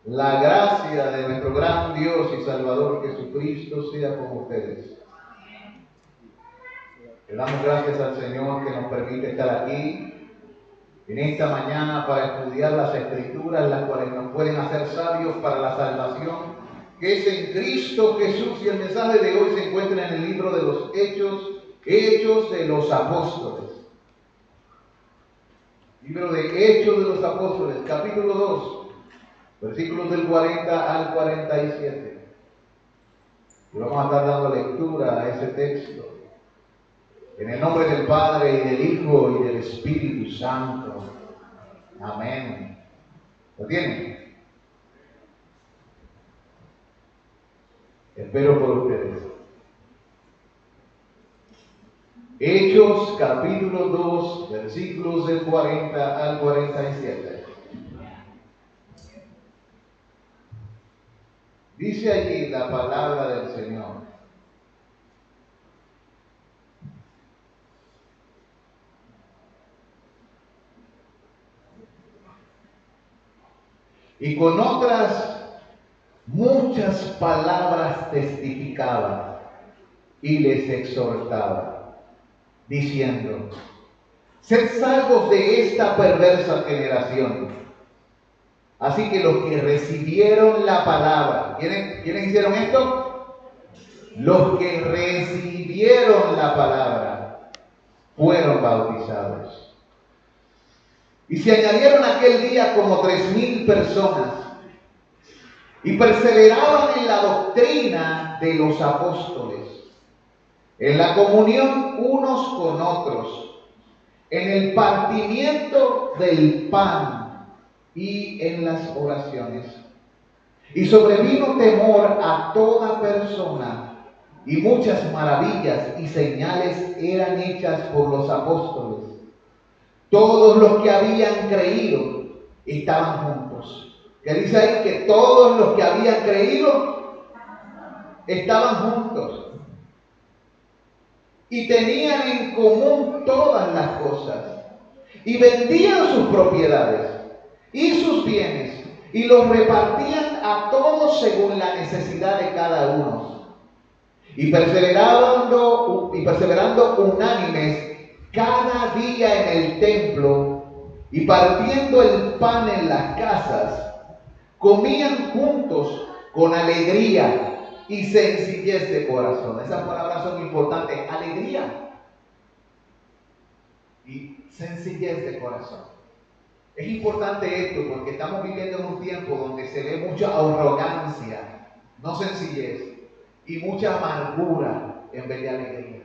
La gracia de nuestro gran Dios y Salvador Jesucristo sea con ustedes. Le damos gracias al Señor que nos permite estar aquí en esta mañana para estudiar las Escrituras, las cuales nos pueden hacer sabios para la salvación, que es en Cristo Jesús. Y el mensaje de hoy se encuentra en el libro de los Hechos de los Apóstoles. Libro de Hechos de los Apóstoles, capítulo 2, versículos del 40 al 47. Y vamos a estar dando lectura a ese texto. En el nombre del Padre, y del Hijo, y del Espíritu Santo. Amén. ¿Lo tienen? Espero por ustedes. Hechos, capítulo 2, versículos del 40 al 47. Dice allí la palabra del Señor. Y con otras muchas palabras testificaba y les exhortaba, diciendo: sed salvos de esta perversa generación. Así que los que recibieron la palabra, ¿quiénes hicieron esto? Los que recibieron la palabra fueron bautizados. Y se añadieron aquel día como 3,000 personas, y perseveraban en la doctrina de los apóstoles, en la comunión unos con otros, en el partimiento del pan y en las oraciones. Y sobrevino temor a toda persona, y muchas maravillas y señales eran hechas por los apóstoles. Todos los que habían creído estaban juntos. Que dice ahí que todos los que habían creído estaban juntos. Y tenían en común todas las cosas. Y vendían sus propiedades y sus bienes, y los repartían a todos según la necesidad de cada uno. Y perseverando unánimes cada día en el templo, y partiendo el pan en las casas, comían juntos con alegría y sencillez de corazón. Esas palabras son importantes: alegría y sencillez de corazón. Es importante esto porque estamos viviendo en un tiempo donde se ve mucha arrogancia, no sencillez, y mucha amargura en vez de alegría.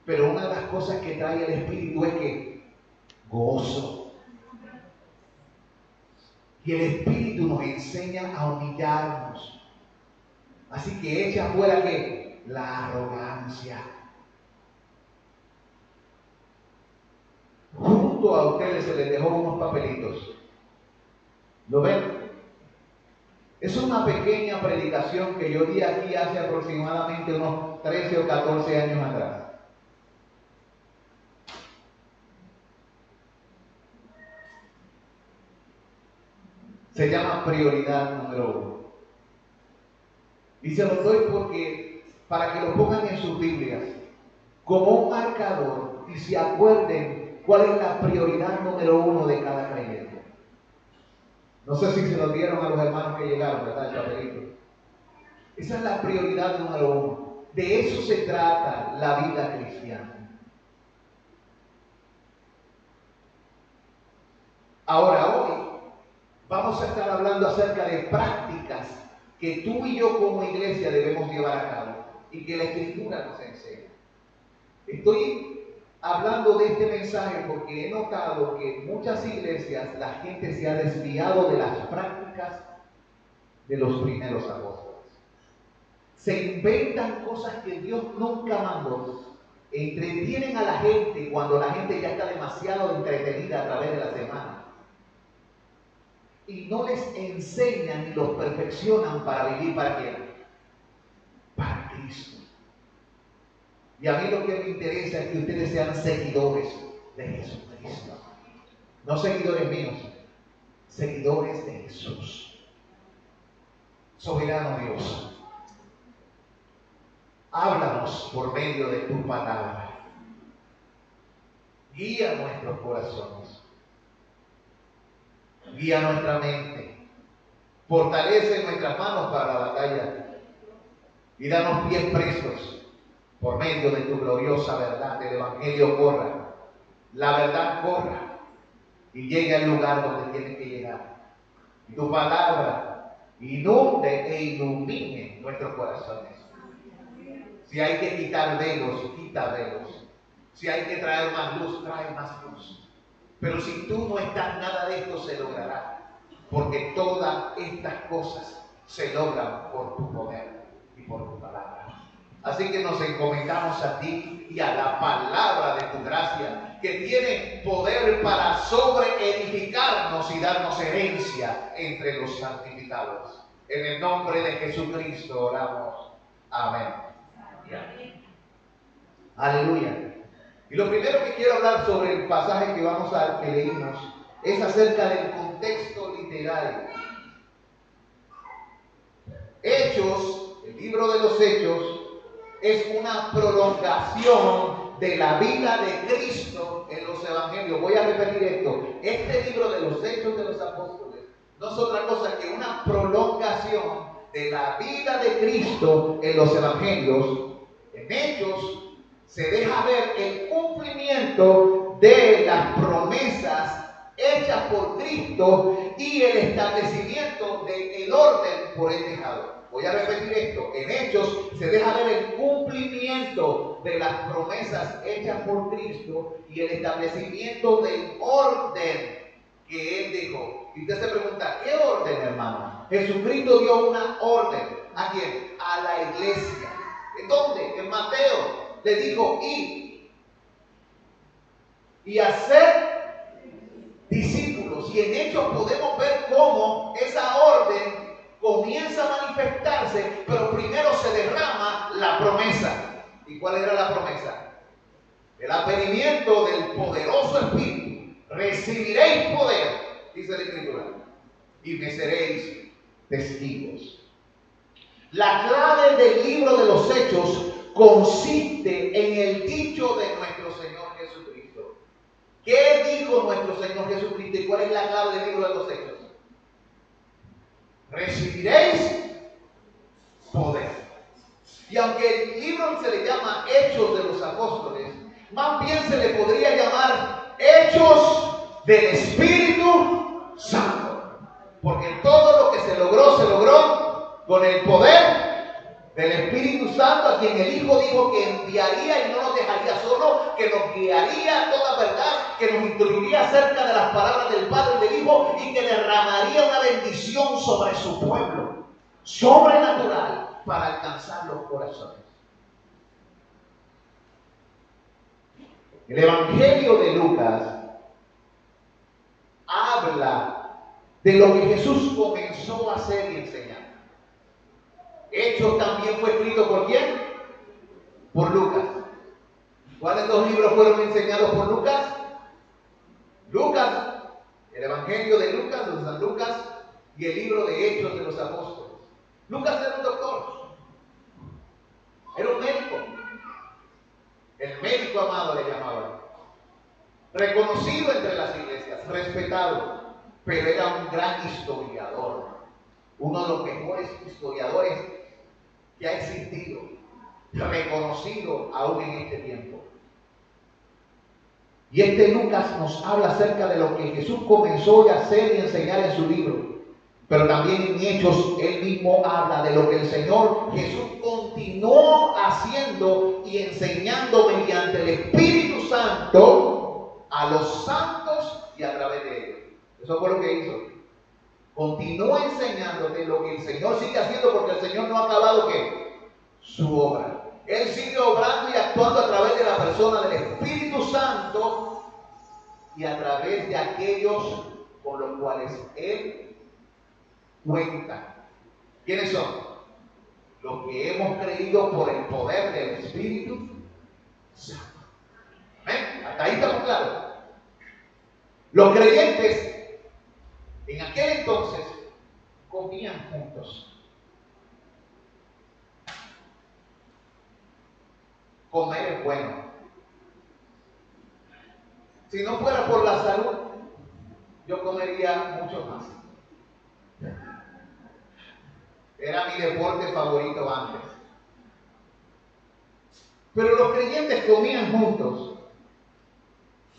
Pero una de las cosas que trae el Espíritu es que gozo. Y el Espíritu nos enseña a humillarnos. Así que echa fuera que la arrogancia. Junto a ustedes se les dejó unos papelitos. ¿Lo ven? Es una pequeña predicación que yo di aquí hace aproximadamente unos 13 o 14 años atrás. Se llama prioridad número 1. Y se los doy porque, para que lo pongan en sus Biblias, como un marcador, y se acuerden cuál es la prioridad número 1 de cada creyente. No sé si se lo dieron a los hermanos que llegaron, ¿verdad? El papelito. Esa es la prioridad número 1. De eso se trata la vida cristiana. Ahora, hoy vamos a estar hablando acerca de prácticas que tú y yo como iglesia debemos llevar a cabo y que la Escritura nos enseña. Estoy hablando de este mensaje porque he notado que en muchas iglesias la gente se ha desviado de las prácticas de los primeros apóstoles. Se inventan cosas que Dios nunca mandó. Entretienen a la gente cuando la gente ya está demasiado entretenida a través de la semana. Y no les enseñan ni los perfeccionan para vivir para quién. Para Cristo. Y a mí lo que me interesa es que ustedes sean seguidores de Jesucristo. No seguidores míos, seguidores de Jesús. Soberano Dios, háblanos por medio de tu palabra. Guía nuestros corazones. Guía nuestra mente. Fortalece nuestras manos para la batalla. Y danos pies presos por medio de tu gloriosa verdad. El Evangelio corra. La verdad corra. Y llegue al lugar donde tiene que llegar. Y tu palabra inunde e ilumine nuestros corazones. Si hay que quitar velos, quita velos. Si hay que traer más luz, trae más luz. Pero si tú no estás, nada de esto se logrará. Porque todas estas cosas se logran por tu poder y por tu palabra. Así que nos encomendamos a ti y a la palabra de tu gracia, que tiene poder para sobreedificarnos y darnos herencia entre los santificados. En el nombre de Jesucristo oramos. Amén. Aleluya. Y lo primero que quiero hablar sobre el pasaje que leímos es acerca del contexto literario. Hechos, el libro de los Hechos, es una prolongación de la vida de Cristo en los evangelios. Voy a repetir esto. Este libro de los Hechos de los Apóstoles no es otra cosa que una prolongación de la vida de Cristo en los evangelios. En Hechos se deja ver el cumplimiento de las promesas hechas por Cristo y el establecimiento del orden por él dejado. Voy a repetir esto. En Hechos se deja ver el cumplimiento de las promesas hechas por Cristo y el establecimiento del orden que él dejó. Y usted se pregunta, ¿qué orden, hermano? Jesucristo dio una orden. ¿A quién? A la iglesia. ¿En dónde? En Mateo. Le dijo, y hacer discípulos. Y en Hechos podemos ver cómo esa orden comienza a manifestarse, pero primero se derrama la promesa. ¿Y cuál era la promesa? El advenimiento del poderoso Espíritu. Recibiréis poder, dice la Escritura, y me seréis testigos. La clave del libro de los Hechos consiste en el dicho de nuestro Señor Jesucristo. ¿Qué dijo nuestro Señor Jesucristo y cuál es la clave del libro de los Hechos? Recibiréis poder. Y aunque el libro se le llama Hechos de los Apóstoles, más bien se le podría llamar Hechos del Espíritu Santo. Porque todo lo que se logró con el poder del Espíritu Santo, a quien el Hijo dijo que enviaría y no nos dejaría solo, que nos guiaría a toda verdad, que nos instruiría acerca de las palabras del Padre y del Hijo y que derramaría una bendición sobre su pueblo, sobrenatural, para alcanzar los corazones. El Evangelio de Lucas habla de lo que Jesús comenzó a hacer y enseñar. Hechos también fue escrito ¿por quién? Por Lucas. ¿Cuáles dos libros fueron enseñados por Lucas? Lucas, el Evangelio de Lucas, de San Lucas, y el libro de Hechos de los Apóstoles. Lucas era un doctor, era un médico. El médico amado le llamaban. Reconocido entre las iglesias, respetado, pero era un gran historiador. Uno de los mejores historiadores que ha existido, reconocido aún en este tiempo. Y este Lucas nos habla acerca de lo que Jesús comenzó a hacer y enseñar en su libro. Pero también en Hechos él mismo habla de lo que el Señor Jesús continuó haciendo y enseñando mediante el Espíritu Santo a los santos y a través de ellos. Eso fue lo que hizo. Continúa enseñándote lo que el Señor sigue haciendo, porque el Señor no ha acabado ¿qué? Su obra. Él sigue obrando y actuando a través de la persona del Espíritu Santo y a través de aquellos con los cuales Él cuenta. ¿Quiénes son? Los que hemos creído por el poder del Espíritu Santo. ¿Ven? Hasta ahí estamos claros. Los creyentes en aquel entonces comían juntos. comer es bueno. Si no fuera por la salud, yo comería mucho más. Era mi deporte favorito antes. Pero los creyentes comían juntos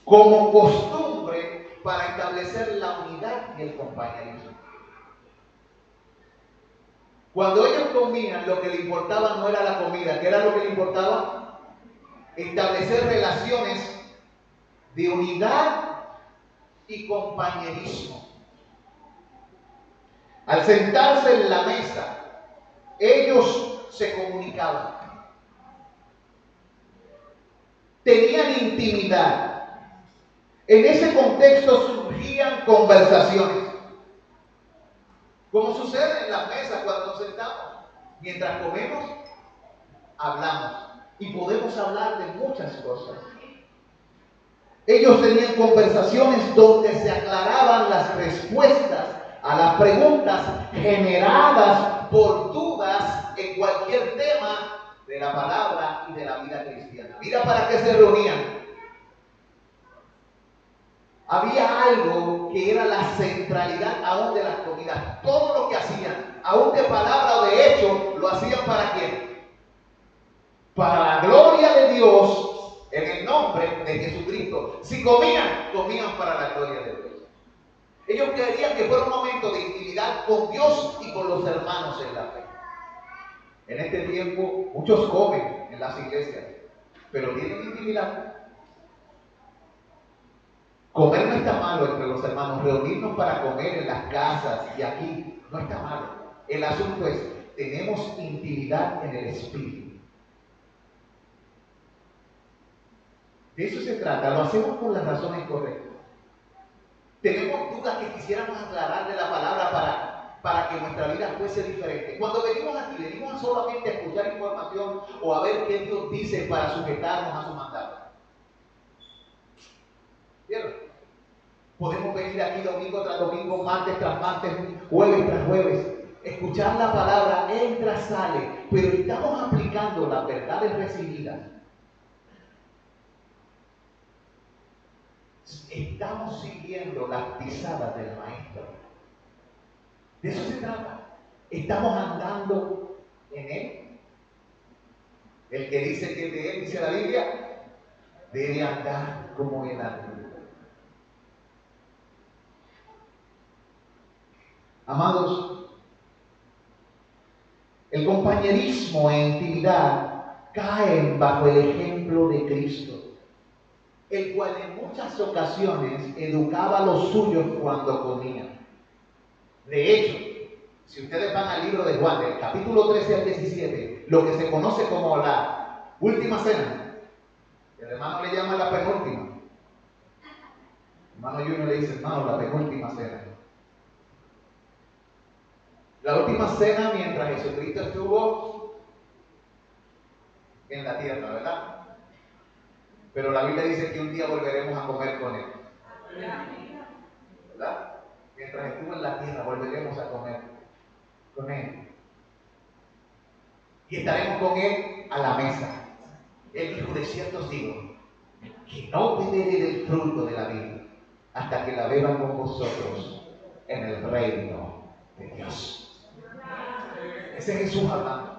como costumbre para establecer la unidad y el compañerismo. Cuando ellos comían, lo que le importaba no era la comida. ¿Qué era lo que le importaba? Establecer relaciones de unidad y compañerismo. Al sentarse en la mesa, ellos se comunicaban. Tenían intimidad. En ese contexto surgían conversaciones. Como sucede en las mesas cuando nos sentamos. Mientras comemos, hablamos. Y podemos hablar de muchas cosas. Ellos tenían conversaciones donde se aclaraban las respuestas a las preguntas generadas por dudas en cualquier tema de la palabra y de la vida cristiana. Mira para qué se reunían. Había algo que era la centralidad aún de las comidas. Todo lo que hacían, aún de palabra o de hecho, lo hacían ¿para quién? Para la gloria de Dios, en el nombre de Jesucristo. Si comían, comían para la gloria de Dios. Ellos querían que fuera un momento de intimidad con Dios y con los hermanos en la fe. En este tiempo, muchos comen en las iglesias, pero tienen intimidad. Comer no está malo entre los hermanos, reunirnos para comer en las casas y aquí no está malo. El asunto es, tenemos intimidad en el espíritu. De eso se trata, lo hacemos por las razones correctas. Tenemos dudas que quisiéramos aclarar de la palabra para que nuestra vida fuese diferente. Cuando venimos aquí, venimos solamente a escuchar información o a ver qué Dios dice para sujetarnos a su mandato. ¿Vieron? Podemos venir aquí domingo tras domingo, martes tras martes, jueves tras jueves, escuchar la palabra, entra, sale, pero estamos aplicando las verdades recibidas. Estamos siguiendo las pisadas del Maestro. De eso se trata. Estamos andando en Él. El que dice que de Él, dice la Biblia, debe andar como Él anda. Amados, el compañerismo e intimidad caen bajo el ejemplo de Cristo, el cual en muchas ocasiones educaba a los suyos cuando comían. De hecho, si ustedes van al libro de Juan, del capítulo 13 al 17, lo que se conoce como la última cena, el hermano le llama la penúltima. El hermano Junior le dice, hermano, la penúltima cena. La última cena mientras Jesucristo estuvo en la tierra, ¿verdad? Pero la Biblia dice que un día volveremos a comer con Él. ¿Verdad? Mientras estuvo en la tierra volveremos a comer con Él. Y estaremos con Él a la mesa. Él dijo, de cierto os digo, que no beberé del fruto de la vida hasta que la beban con vosotros en el reino de Dios. Ese es Jesús hablando.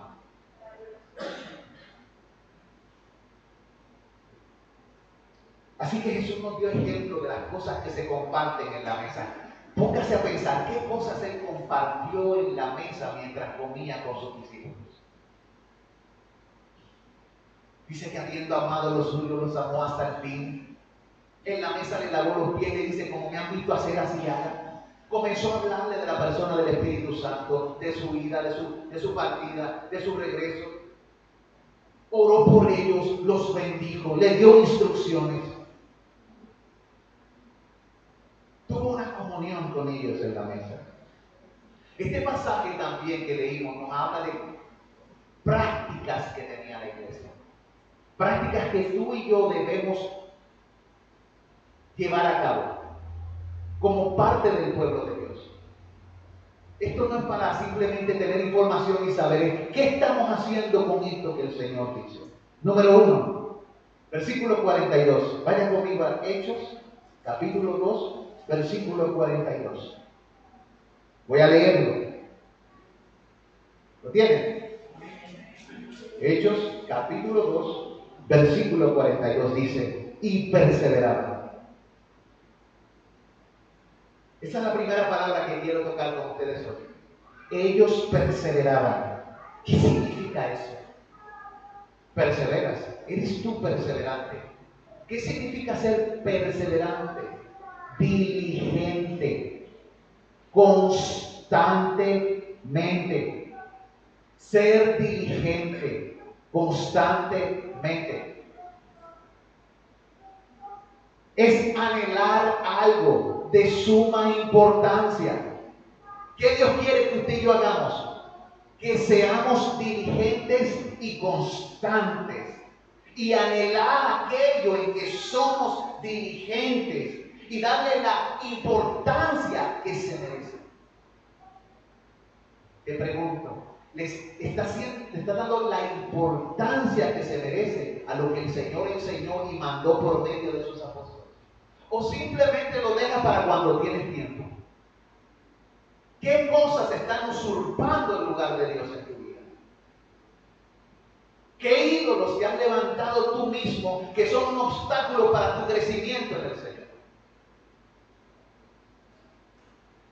Así que Jesús nos dio ejemplo de las cosas que se comparten en la mesa. Póngase a pensar qué cosas Él compartió en la mesa mientras comía con sus discípulos. Dice que habiendo amado a los suyos, los amó hasta el fin. En la mesa le lavó los pies y le dice, como me han visto hacer, así hagan. Comenzó a hablarle de la persona del Espíritu Santo, de su vida, de su partida, de su regreso. Oró por ellos, los bendijo, les dio instrucciones. Tuvo una comunión con ellos en la mesa. Este pasaje también que leímos nos habla de prácticas que tenía la iglesia. Prácticas que tú y yo debemos llevar a cabo como parte del pueblo de Dios. Esto no es para simplemente tener información y saber qué estamos haciendo con esto que el Señor dice. Número 1, versículo 42. Vaya conmigo a Hechos, capítulo 2, versículo 42. Voy a leerlo. ¿Lo tienen? Hechos, capítulo 2, versículo 42 dice, y perseveraban. Esa es la primera palabra que quiero tocar con ustedes hoy. Ellos perseveraban. ¿Qué significa eso? Perseveras. ¿Eres tú perseverante? ¿Qué significa ser perseverante? Diligente. Constantemente. Ser diligente. Constantemente. Es anhelar algo de suma importancia. ¿Qué Dios quiere que usted y yo hagamos? Que seamos diligentes y constantes y anhelar aquello en que somos diligentes y darle la importancia que se merece. Te pregunto, ¿le está dando la importancia que se merece a lo que el Señor enseñó y mandó por medio de sus apóstoles? ¿O simplemente lo deja para cuando tienes tiempo? ¿Qué cosas están usurpando el lugar de Dios en tu vida? ¿Qué ídolos te han levantado tú mismo que son un obstáculo para tu crecimiento en el Señor?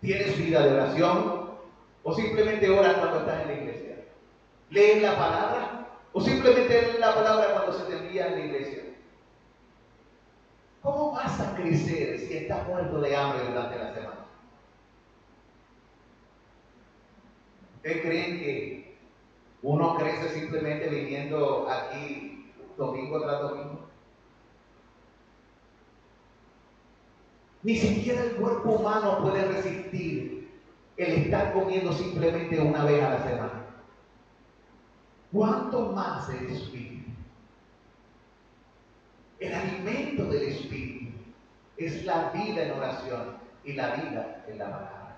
¿Tienes vida de oración? ¿O simplemente oras cuando estás en la iglesia? ¿Lees la palabra? ¿O simplemente lees la palabra cuando se te envía en la iglesia? ¿Cómo vas a crecer si estás muerto de hambre durante la semana? ¿Ustedes creen que uno crece simplemente viniendo aquí domingo tras domingo? Ni siquiera el cuerpo humano puede resistir el estar comiendo simplemente una vez a la semana. ¿Cuánto más el espíritu? El alimento del espíritu es la vida en oración y la vida en la palabra.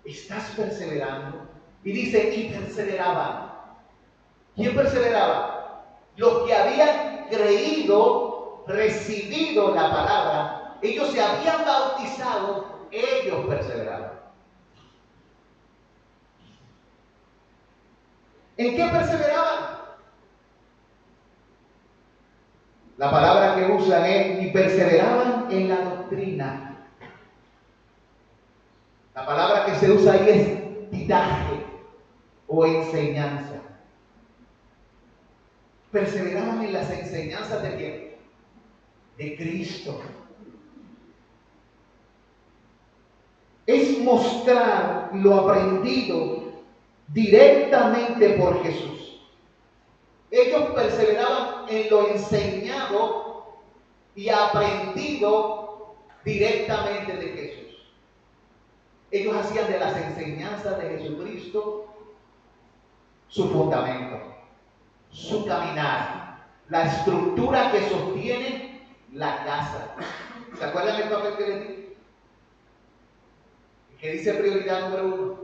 ¿Estás perseverando? Y dice, y perseveraban. ¿Quién perseveraba? Los que habían creído, recibido la palabra, ellos se habían bautizado, ellos perseveraban. ¿En qué perseveraban? La palabra que usan es, y perseveraban en la doctrina. La palabra que se usa ahí es didaje o enseñanza. Perseveraban en las enseñanzas de quién? De Cristo. Es mostrar lo aprendido directamente por Jesús. Ellos perseveraban en lo enseñado y aprendido directamente de Jesús. Ellos hacían de las enseñanzas de Jesucristo su fundamento, su caminar, la estructura que sostiene la casa. ¿Se acuerdan del papel que les di? Que dice prioridad número 1.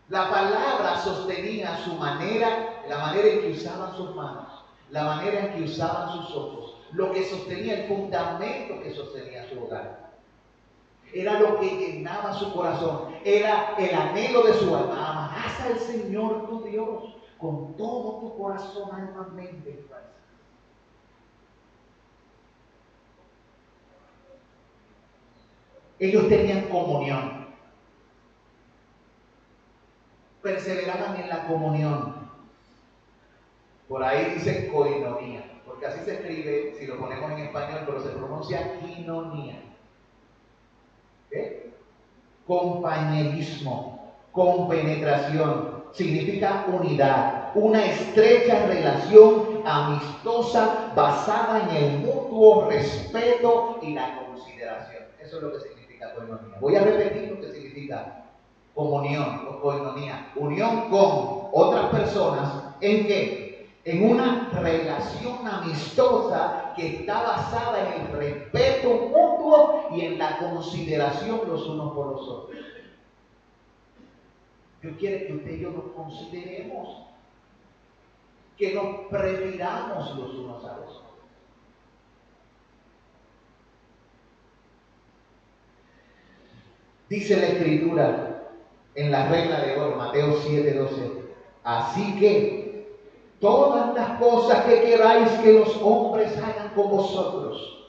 La palabra sostenía su manera, la manera en que usaban sus manos, la manera en que usaban sus ojos, lo que sostenía, el fundamento que sostenía su hogar. Era lo que llenaba su corazón, era el anhelo de su alma. Amarás al Señor tu Dios con todo tu corazón, alma, mente y fuerza. Ellos tenían comunión. Perseveraban en la comunión. Por ahí dice koinonia, porque así se escribe, si lo ponemos en español, pero se pronuncia quinonía. ¿Qué? Compañerismo, compenetración, significa unidad, una estrecha relación amistosa basada en el mutuo respeto y la consideración. Eso es lo que significa koinonia. Voy a repetir lo que significa comunión o koinonia. Unión con otras personas, ¿en qué? En una relación amistosa que está basada en el respeto mutuo y en la consideración los unos por los otros. Dios quiere que usted y yo nos consideremos. que nos prefiramos los unos a los otros. Dice la Escritura en la regla de oro, Mateo 7:12, así que todas las cosas que queráis que los hombres hagan con vosotros,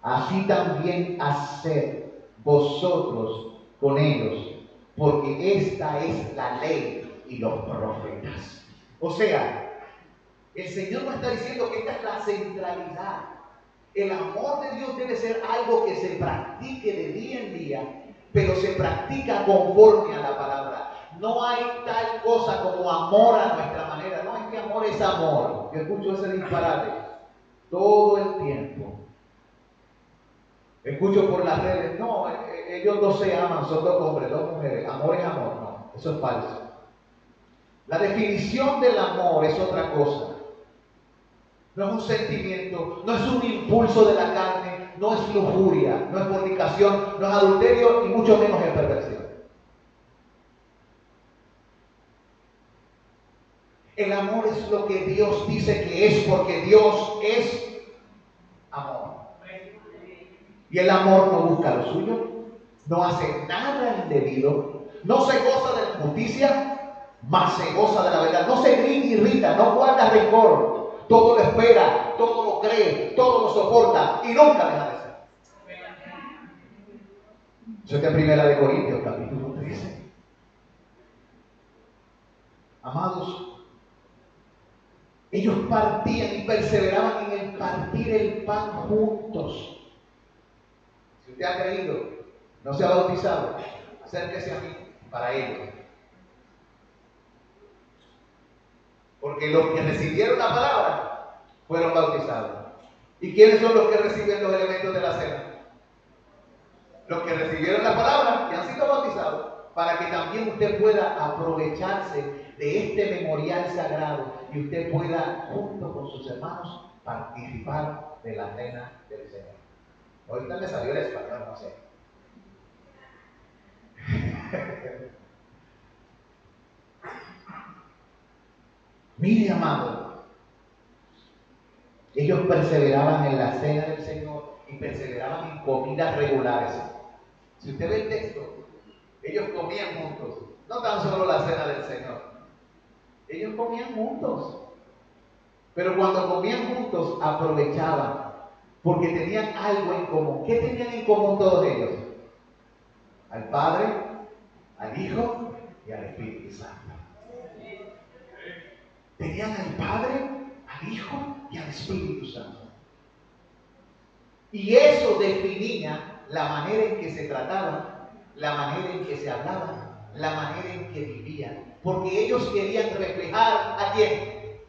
así también haced vosotros con ellos, porque esta es la ley y los profetas. O sea, el Señor nos está diciendo que esta es la centralidad. El amor de Dios debe ser algo que se practique de día en día, pero se practica conforme a la palabra. No hay tal cosa como amor a nuestra manera. No es que amor es amor. Yo escucho ese disparate todo el tiempo. Escucho por las redes, no, ellos dos se aman, son dos hombres, dos mujeres. Amor es amor. No, eso es falso. La definición del amor es otra cosa. No es un sentimiento, no es un impulso de la carne, no es lujuria, no es fornicación, no es adulterio y mucho menos es perversión. El amor es lo que Dios dice que es, porque Dios es amor. Y el amor no busca lo suyo, no hace nada indebido, no se goza de la justicia, mas se goza de la verdad. No se irrita, no guarda rencor, todo lo espera, todo lo cree, todo lo soporta y nunca deja de ser. Eso es de 1 Corintios, capítulo 13. Amados, ellos partían y perseveraban en el partir el pan juntos. Si usted ha creído, no se ha bautizado, acérquese a mí para ello. Porque los que recibieron la palabra fueron bautizados. ¿Y quiénes son los que reciben los elementos de la cena? Los que recibieron la palabra y han sido bautizados, para que también usted pueda aprovecharse de este memorial sagrado y usted pueda, junto con sus hermanos, participar de la cena del Señor. Ahorita me salió el español, no sé. Mire, amado, ellos perseveraban en la cena del Señor y perseveraban en comidas regulares. Si usted ve el texto, ellos comían juntos, no tan solo la cena del Señor, ellos comían juntos. Pero cuando comían juntos aprovechaban, porque tenían algo en común. ¿Qué tenían en común todos ellos? Al Padre, al Hijo y al Espíritu Santo. Tenían al Padre, al Hijo y al Espíritu Santo. Y eso definía la manera en que se trataban, la manera en que se hablaban, la manera en que vivían. Porque ellos querían reflejar ¿a quién?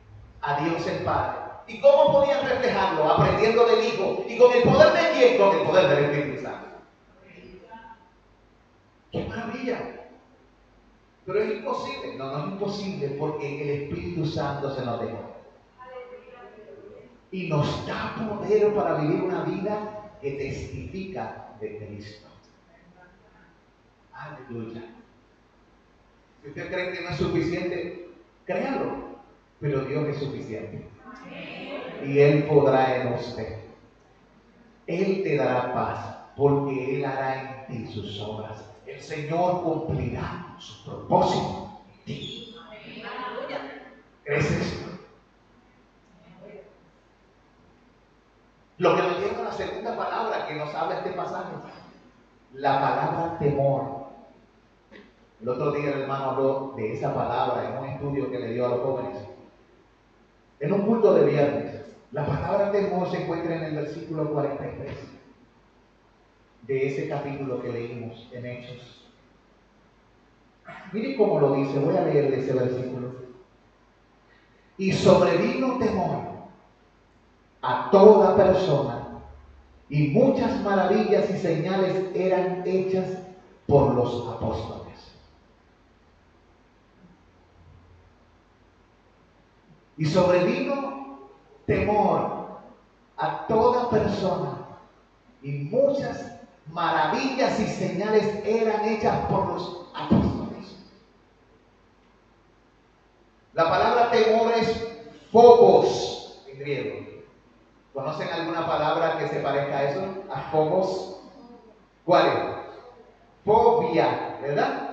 A Dios el Padre. ¿Y cómo podían reflejarlo? Aprendiendo del Hijo. ¿Y con el poder de quién? Con el poder del Espíritu Santo. ¡Qué maravilla! Pero es imposible. No, no es imposible, porque el Espíritu Santo se nos dejó. Y nos da poder para vivir una vida que testifica de Cristo. Aleluya. Si usted cree que no es suficiente, créalo. Pero Dios es suficiente. Y Él podrá en usted. Él te dará paz, porque Él hará en ti sus obras. El Señor cumplirá su propósito en ti. ¿Crees esto? Lo que nos lleva a la segunda palabra que nos habla este pasaje, la palabra temor. El otro día el hermano habló de esa palabra en un estudio que le dio a los jóvenes. En un culto de viernes, la palabra temor se encuentra en el versículo 43 de ese capítulo que leímos en Hechos. Miren cómo lo dice, voy a leer de ese versículo. Y sobrevino temor a toda persona, y muchas maravillas y señales eran hechas por los apóstoles. Y sobrevino temor a toda persona, y muchas maravillas y señales eran hechas por los apóstoles. La palabra temor es Phobos en griego. ¿Conocen alguna palabra que se parezca a eso? A phobos. ¿Cuál es? Fobia, ¿verdad?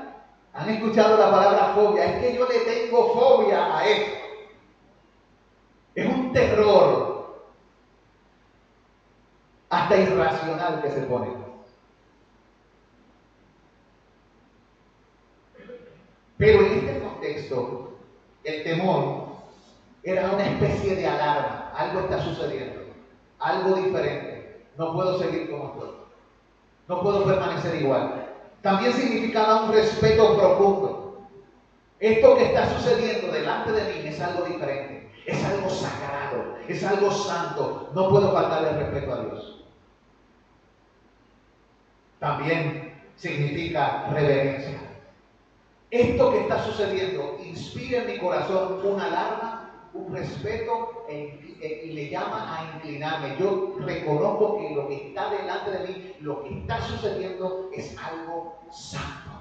¿Han escuchado la palabra fobia? Es que yo le tengo fobia a esto. Es un terror hasta irracional que se pone. Pero en este contexto, el temor era una especie de alarma. Algo está sucediendo, algo diferente. No puedo seguir como estoy. No puedo permanecer igual. También significaba un respeto profundo. Esto que está sucediendo delante de mí es algo diferente. Es algo sagrado, es algo santo. No puedo faltarle el respeto a Dios. También significa reverencia. Esto que está sucediendo inspira en mi corazón una alarma, un respeto y le llama a inclinarme. Yo reconozco que lo que está delante de mí, lo que está sucediendo es algo santo.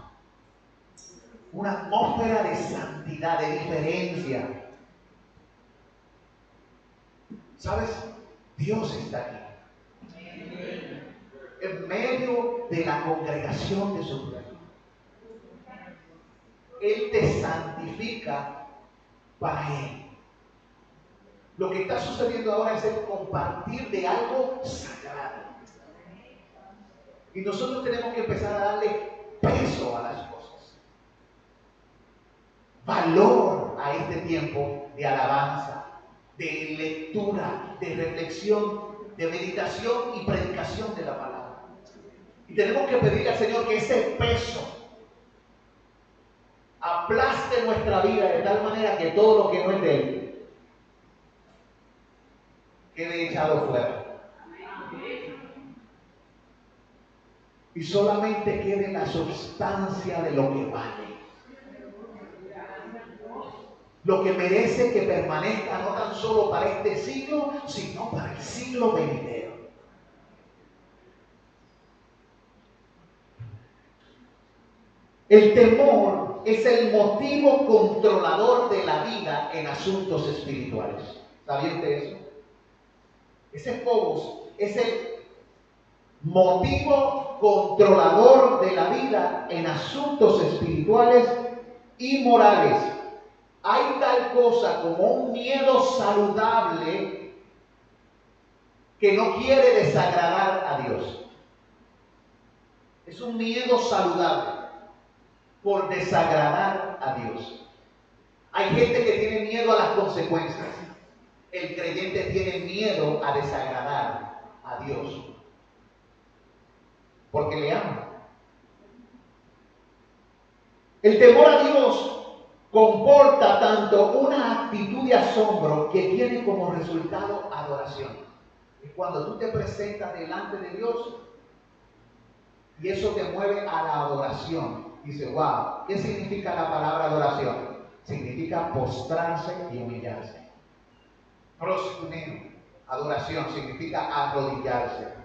Una atmósfera de santidad, de diferencia. ¿Sabes? Dios está aquí. En medio de la congregación de su pueblo. Él te santifica para Él. Lo que está sucediendo ahora es el compartir de algo sagrado. Y nosotros tenemos que empezar a darle peso a las cosas. Valor a este tiempo de alabanza, de lectura, de reflexión, de meditación y predicación de la palabra. Y tenemos que pedirle al Señor que ese peso aplaste nuestra vida de tal manera que todo lo que no es de Él quede echado fuera. Y solamente quede la sustancia de lo que vale. Lo que merece que permanezca no tan solo para este siglo, sino para el siglo venidero. El temor es el motivo controlador de la vida en asuntos espirituales. ¿Sabía usted eso? Ese phobos es el motivo controlador de la vida en asuntos espirituales y morales. Hay tal cosa como un miedo saludable que no quiere desagradar a Dios. Es un miedo saludable por desagradar a Dios. Hay gente que tiene miedo a las consecuencias. El creyente tiene miedo a desagradar a Dios porque le ama. El temor a Dios comporta tanto una actitud de asombro que tiene como resultado adoración. Y cuando tú te presentas delante de Dios y eso te mueve a la adoración, dice, wow, ¿qué significa la palabra adoración? Significa postrarse y humillarse. Proskuneo, adoración, significa arrodillarse.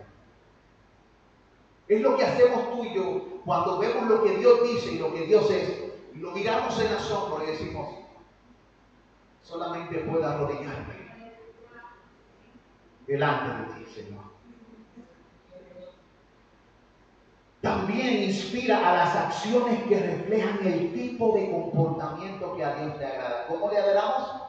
Es lo que hacemos tú y yo cuando vemos lo que Dios dice y lo que Dios es. Y lo miramos en asombro y decimos, solamente puedo arrodillarme delante de ti, Señor. También inspira a las acciones que reflejan el tipo de comportamiento que a Dios le agrada. ¿Cómo le adoramos?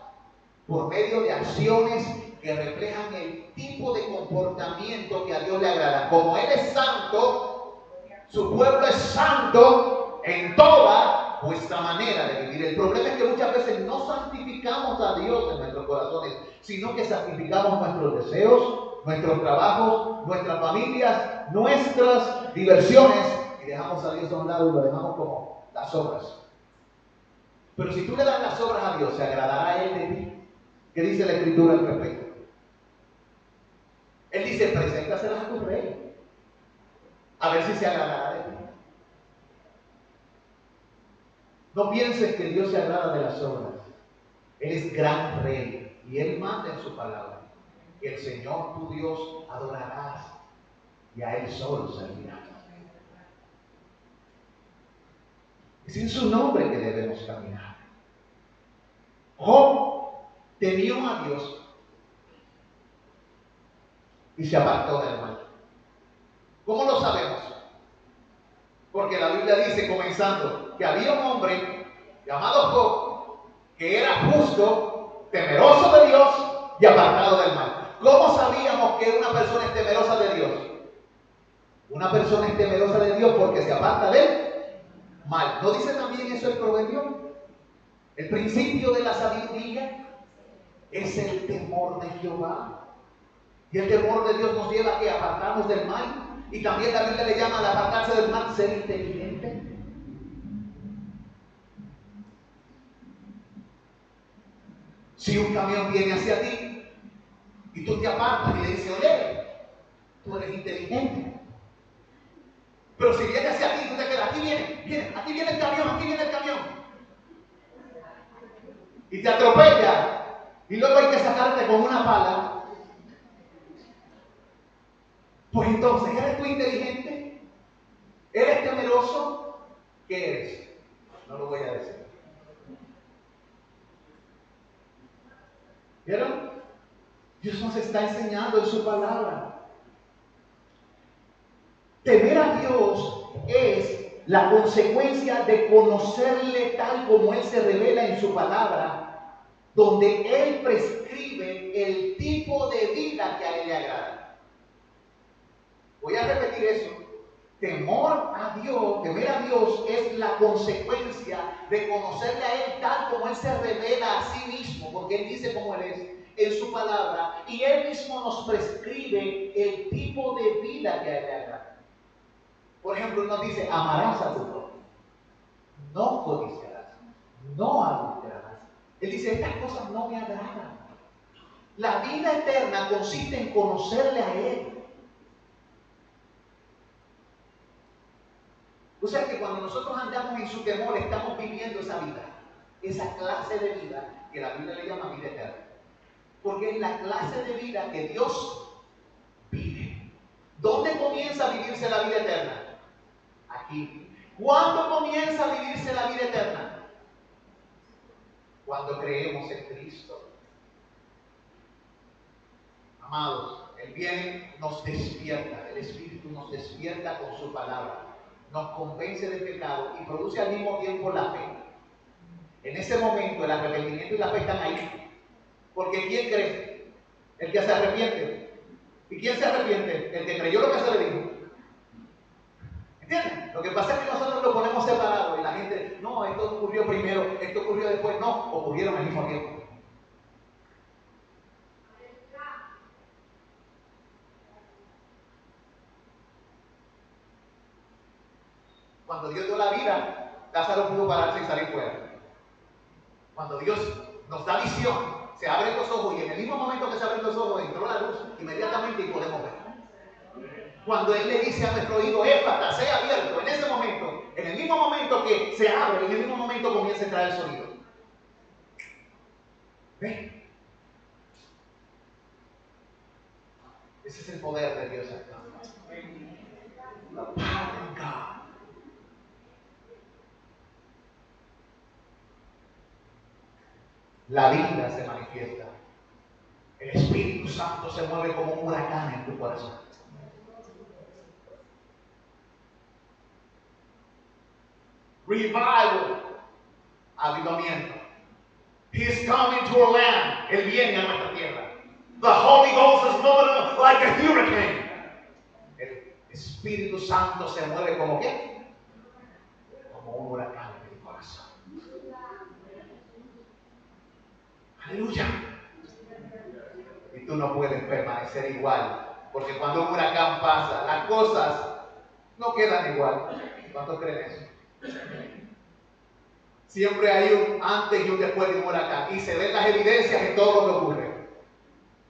Por medio de acciones que reflejan el tipo de comportamiento que a Dios le agrada. Como Él es santo, su pueblo es santo en toda vuestra manera de vivir. El problema es que muchas veces no santificamos a Dios en nuestros corazones, sino que santificamos nuestros deseos, nuestros trabajos, nuestras familias, nuestras diversiones, y dejamos a Dios a un lado y lo dejamos como las obras. Pero si tú le das las obras a Dios, ¿se agradará a Él de ti? ¿Qué dice la Escritura al respecto? Él dice, preséntaselas a tu rey, a ver si se agradará de ti. No pienses que Dios se agrada de las obras. Él es gran rey y Él manda en su palabra. Y el Señor tu Dios adorarás y a Él solo servirás. Es en su nombre que debemos caminar. Job temió a Dios y se apartó del mal. ¿Cómo lo sabemos? Porque la Biblia dice, comenzando, que había un hombre llamado Job, que era justo, temeroso de Dios y apartado del mal. ¿Cómo sabíamos que una persona es temerosa de Dios? Una persona es temerosa de Dios porque se aparta del mal. ¿No dice también eso el proverbio? El principio de la sabiduría es el temor de Jehová. Y el temor de Dios nos lleva a que apartarnos del mal. Y también la Biblia le llama al apartarse del mal ser inteligente. Si un camión viene hacia ti y tú te apartas y le dices, oye, tú eres inteligente. Pero si viene hacia ti, tú te quedas, aquí viene el camión, aquí viene el camión. Y te atropella. Y luego hay que sacarte con una pala. Pues entonces, ¿eres tú inteligente? ¿Eres temeroso? ¿Qué eres? No lo voy a decir. ¿Vieron? Dios nos está enseñando en su palabra. Temer a Dios es la consecuencia de conocerle tal como Él se revela en su palabra, donde Él prescribe el tipo de vida que a Él le agrada. Voy a repetir eso. Temer a Dios es la consecuencia de conocerle a Él tal como Él se revela a sí mismo, porque Él dice como Él es en su palabra, y Él mismo nos prescribe el tipo de vida que a Él le agrada. Por ejemplo, Él nos dice, amarás a tu prójimo, no codiciarás, no adulterarás. Él dice, estas cosas no me agradan. La vida eterna consiste en conocerle a Él. O sea que cuando nosotros andamos en su temor, estamos viviendo esa vida, esa clase de vida que la Biblia le llama vida eterna. Porque es la clase de vida que Dios vive. ¿Dónde comienza a vivirse la vida eterna? Aquí. ¿Cuándo comienza a vivirse la vida eterna? Cuando creemos en Cristo. Amados, Él viene, nos despierta, el Espíritu nos despierta con su palabra, nos convence del pecado y produce al mismo tiempo la fe. En ese momento el arrepentimiento y la fe están ahí. Porque ¿quién cree? El que se arrepiente. ¿Y quién se arrepiente? El que creyó lo que se le dijo. ¿Entienden? Lo que pasa es que nosotros lo ponemos separado y la gente, no, esto ocurrió primero, esto ocurrió después. No, ocurrieron al mismo tiempo. Cuando Dios dio la vida, Lázaro pudo pararse y salir fuera. Cuando Dios nos da visión, se abren los ojos y en el mismo momento que se abren los ojos entró la luz inmediatamente y podemos ver. Cuando Él le dice a nuestro oído, éfata, sea abierto, en ese momento, en el mismo momento que se abre, en el mismo momento comienza a entrar el sonido. ¿Ven? Ese es el poder de Dios acá. The power of God. La vida se manifiesta. El Espíritu Santo se mueve como un huracán en tu corazón. Revival, avivamiento. He's coming to our land. Él viene a nuestra tierra. The Holy Ghost is moving like a hurricane. El Espíritu Santo se mueve como ¿qué? Como un huracán en tu corazón. Aleluya. Y tú no puedes permanecer igual. Porque cuando un huracán pasa, las cosas no quedan igual. ¿Cuántos creen eso? Siempre hay un antes y un después de un huracán. Y se ven las evidencias en todo lo que ocurre.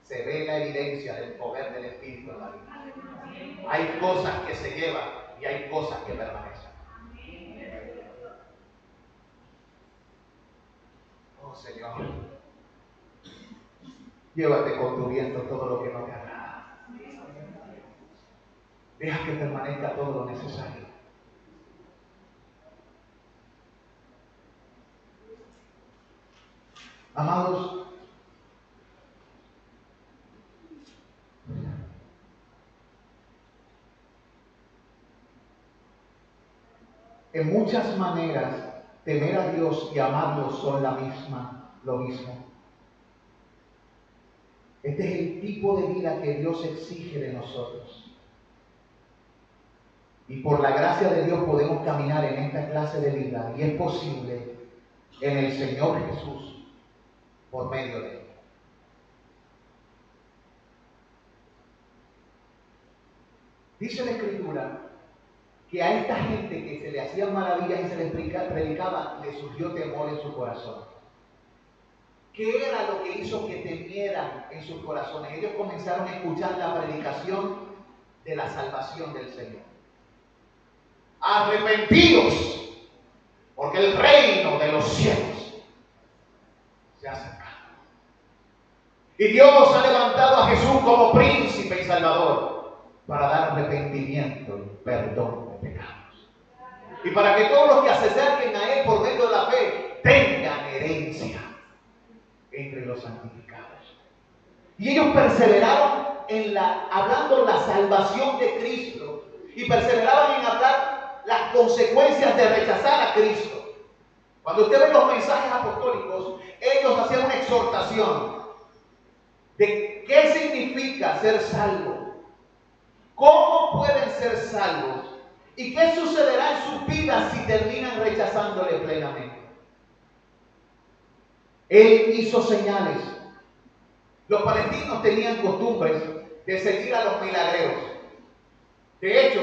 Se ve la evidencia del poder del Espíritu en la vida. Hay cosas que se llevan y hay cosas que permanecen. Oh Señor, llévate con tu viento todo lo que no te agrada. Deja que permanezca todo lo necesario. Amados, En muchas maneras, temer a Dios y amarlo son lo mismo. Este es el tipo de vida que Dios exige de nosotros. Y por la gracia de Dios podemos caminar en esta clase de vida. Y es posible en el Señor Jesús por medio de Él. Dice la Escritura que a esta gente que se le hacían maravillas y se les predicaba, le surgió temor en su corazón. ¿Qué era lo que hizo que temieran en sus corazones? Ellos comenzaron a escuchar la predicación de la salvación del Señor. Arrepentidos, porque el reino de los cielos se ha acercado. Y Dios ha levantado a Jesús como príncipe y salvador para dar arrepentimiento y perdón de pecados. Y para que todos los que se acerquen a Él por medio de la fe tengan herencia entre los santificados. Y ellos perseveraron hablando la salvación de Cristo y perseveraban en hablar las consecuencias de rechazar a Cristo. Cuando usted ve los mensajes apostólicos, ellos hacían una exhortación de qué significa ser salvo, cómo pueden ser salvos y qué sucederá en sus vidas si terminan rechazándole plenamente. Él hizo señales. Los palestinos tenían costumbres de seguir a los milagreros. De hecho,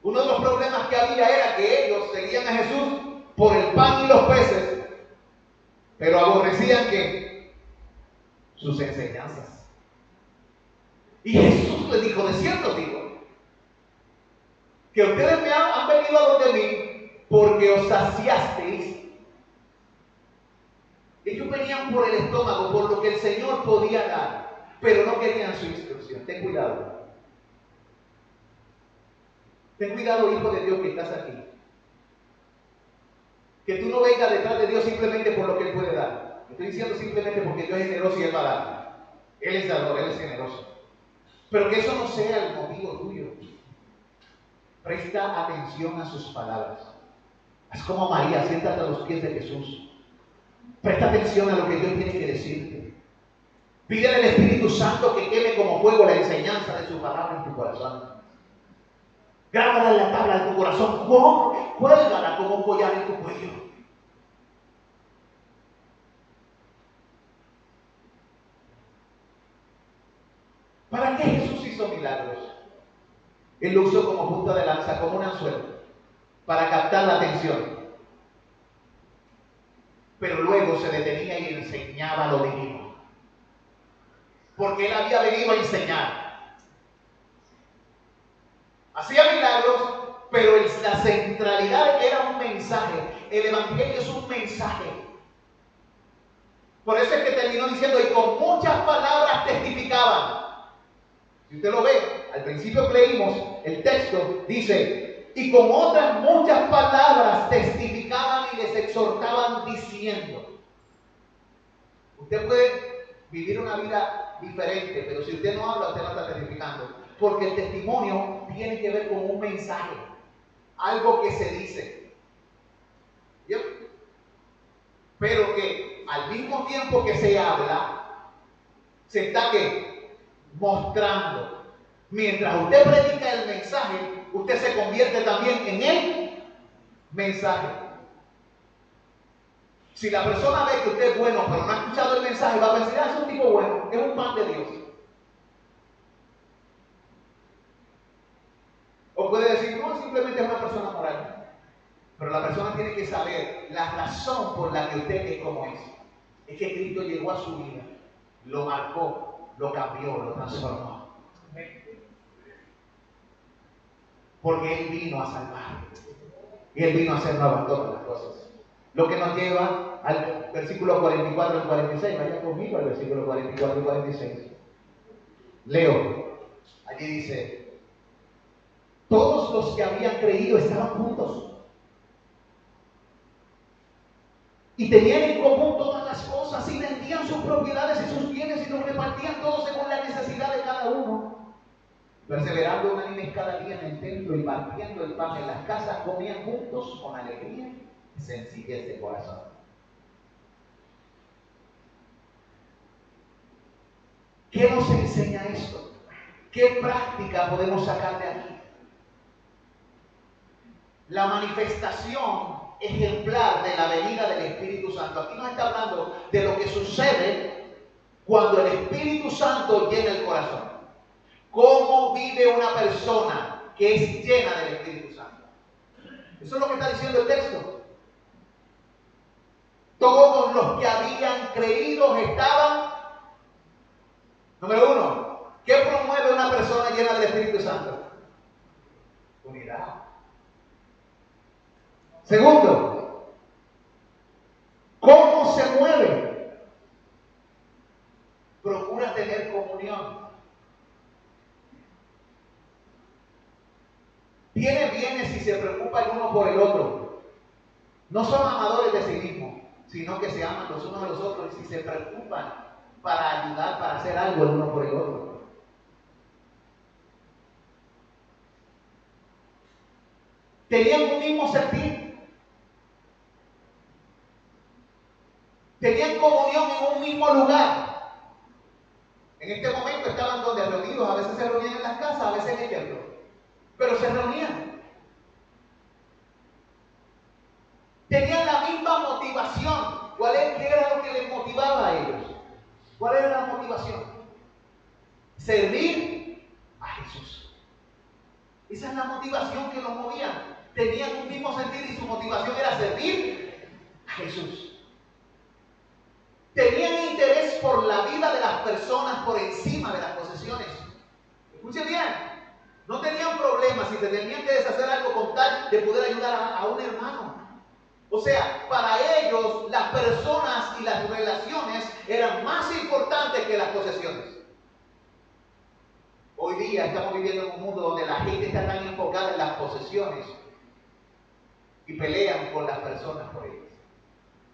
uno de los problemas que había era que ellos seguían a Jesús por el pan y los peces, pero aborrecían que sus enseñanzas. Y Jesús les dijo: de cierto digo, que ustedes me han venido a donde mí porque os saciasteis. Ellos venían por el estómago, por lo que el Señor podía dar, pero no querían su instrucción. Ten cuidado. Ten cuidado, hijo de Dios, que estás aquí. Que tú no vengas detrás de Dios simplemente por lo que Él puede dar. Estoy diciendo simplemente porque Dios es generoso y Él va a dar. Él es dador, Él es generoso. Pero que eso no sea el motivo tuyo. Presta atención a sus palabras. Haz como María, siéntate a los pies de Jesús. Presta atención a lo que Dios tiene que decirte. Pídele al Espíritu Santo que queme como fuego la enseñanza de su palabra en tu corazón. Grábala en la tabla de tu corazón. Cuélgala como un collar en tu cuello. ¿Para qué Jesús hizo milagros? Él lo usó como punta de lanza, como un anzuelo, para captar la atención. Pero luego se detenía y enseñaba lo divino. Porque Él había venido a enseñar. Hacía milagros, pero la centralidad era un mensaje. El Evangelio es un mensaje. Por eso es que terminó diciendo: y con muchas palabras testificaban. Si usted lo ve, al principio que leímos el texto, dice: y con otras muchas palabras testificaban y les exhortaban diciendo. Usted puede vivir una vida diferente, pero si usted no habla, usted no está testificando. Porque el testimonio tiene que ver con un mensaje, algo que se dice. ¿Bien? Pero que al mismo tiempo que se habla, se está mostrando. Mientras usted predica el mensaje, usted se convierte también en el mensaje. Si la persona ve que usted es bueno, pero no ha escuchado el mensaje, va a pensar: es un tipo bueno, es un pan de Dios. O puede decir: no, simplemente es una persona moral. Pero la persona tiene que saber la razón por la que usted es como es. Es que Cristo llegó a su vida, lo marcó, lo cambió, lo transformó. Porque Él vino a salvar. Y Él vino a hacer nuevas todas las cosas. Lo que nos lleva al versículo 44 y 46. Vaya conmigo al versículo 44 y 46. Leo. Allí dice: todos los que habían creído estaban juntos. Y tenían en común todas las cosas, y vendían sus propiedades y sus bienes y los repartían todos según la necesidad de cada uno. Perseverando unánimes cada día en el templo y partiendo el pan en las casas, comían juntos con alegría y sencillez de corazón. ¿Qué nos enseña esto? ¿Qué práctica podemos sacar de aquí? La manifestación ejemplar de la venida del Espíritu Santo. Aquí nos está hablando de lo que sucede cuando el Espíritu Santo llena el corazón. ¿Cómo vive una persona que es llena del Espíritu Santo? Eso es lo que está diciendo el texto. Todos los que habían creído estaban. Número uno, ¿qué promueve una persona llena del Espíritu Santo? Unidad. Segundo, ¿cómo se mueve? Procura tener comunión. Tiene bienes y se preocupa el uno por el otro. No son amadores de sí mismos, sino que se aman los unos a los otros y se preocupan para ayudar, para hacer algo el uno por el otro. Tenían un mismo sentir. Tenían comunión en un mismo lugar. En este momento estaban donde reunidos, a veces se reunían en las casas, a veces en el templo, pero se reunían. Tenían la misma motivación. ¿Qué era lo que les motivaba a ellos? ¿Cuál era la motivación? Servir a Jesús. Esa es la motivación que los movía. Tenían un mismo sentir y su motivación era servir a Jesús. Tenían interés por la vida de las personas por encima de las posesiones. Escuchen bien, no tenían problemas si se tenían que deshacer algo con tal de poder ayudar a un hermano. O sea, para ellos las personas y las relaciones eran más importantes que las posesiones. Hoy día estamos viviendo en un mundo donde la gente está tan enfocada en las posesiones y pelean con las personas por ellas.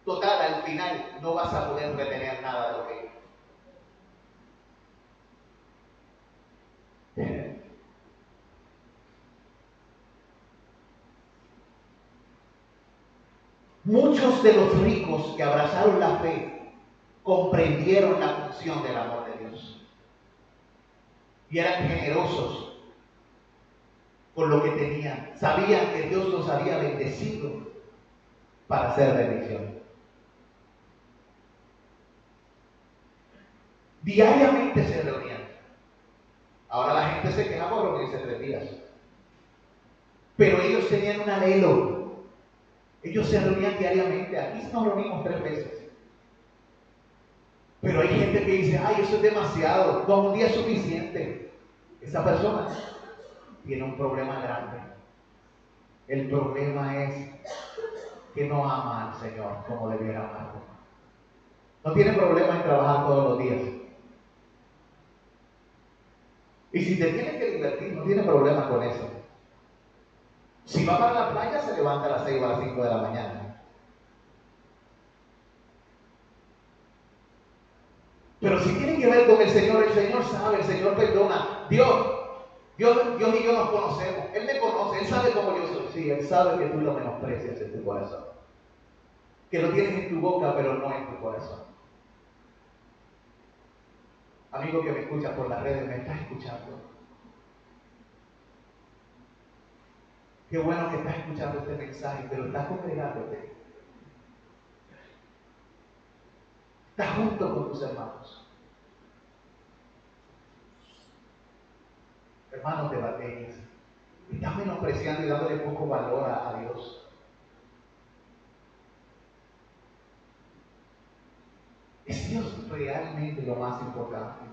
Total, al final no vas a poder retener nada de lo que hay. Muchos de los ricos que abrazaron la fe comprendieron la función del amor de Dios y eran generosos con lo que tenían. Sabían que Dios los había bendecido para hacer bendición. Diariamente se reunían. Ahora la gente se queja por reunirse 3 días. Pero ellos tenían un anhelo. Ellos se reunían diariamente. Aquí nos reunimos 3 veces. Pero hay gente que dice, ay, eso es demasiado. Con un día es suficiente. Esa persona tiene un problema grande. El problema es que no ama al Señor como debiera amarlo. No tiene problema en trabajar todos los días. Y si te tienes que divertir, no tiene problema con eso. Si va para la playa, se levanta a las 6 o a las 5 de la mañana. Pero si tiene que ver con el Señor sabe, el Señor perdona. Dios y yo nos conocemos. Él me conoce, Él sabe cómo yo soy. Sí, Él sabe que tú lo menosprecias en tu corazón. Que lo tienes en tu boca, pero no en tu corazón. Amigo que me escucha por las redes, me estás escuchando. Qué bueno que estás escuchando este mensaje, pero estás congregándote. Estás junto con tus hermanos. Hermanos de batallas, estás menospreciando y dándole poco valor a Dios. ¿Es Dios realmente lo más importante?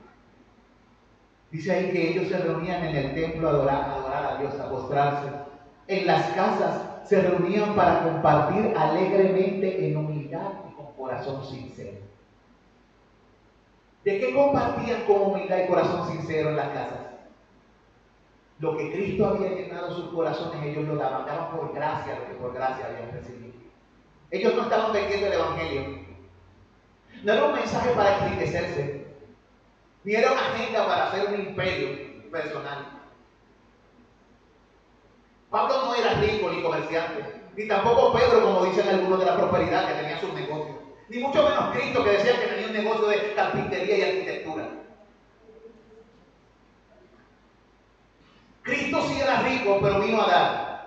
Dice ahí que ellos se reunían en el templo a adorar a Dios, a postrarse. En las casas se reunían para compartir alegremente en humildad y con corazón sincero. ¿De qué compartían con humildad y corazón sincero en las casas? Lo que Cristo había llenado sus corazones, ellos lo daban por gracia, lo que por gracia habían recibido. Ellos no estaban vendiendo el Evangelio. No era un mensaje para enriquecerse, ni era una agenda para hacer un imperio personal. Pablo no era rico ni comerciante, ni tampoco Pedro, como dicen algunos de la prosperidad, que tenía sus negocios, ni mucho menos Cristo, que decía que tenía un negocio de carpintería y arquitectura. Cristo sí era rico, pero vino a dar.